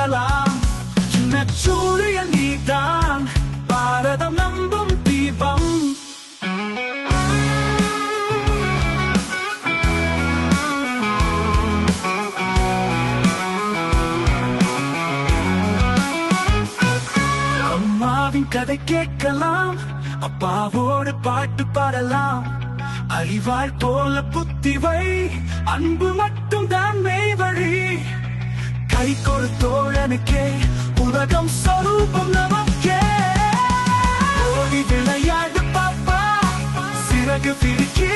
கேட்கலாம். சின்ன சூரியன் நீதான், பாரதம் நம்பும் தீபம். அம்மாவின் கதை கேட்கலாம், அப்பாவோடு பாட்டு பாடலாம். அறிவாள் போல புத்திவை, அன்பு மட்டும் தான் மெய்வழி. கை கொடு தோழனுக்கே, உலகம் சொரூபம் நமக்கே. ஓடி விளையாடு பாப்பா, சிறகு விரிக்கி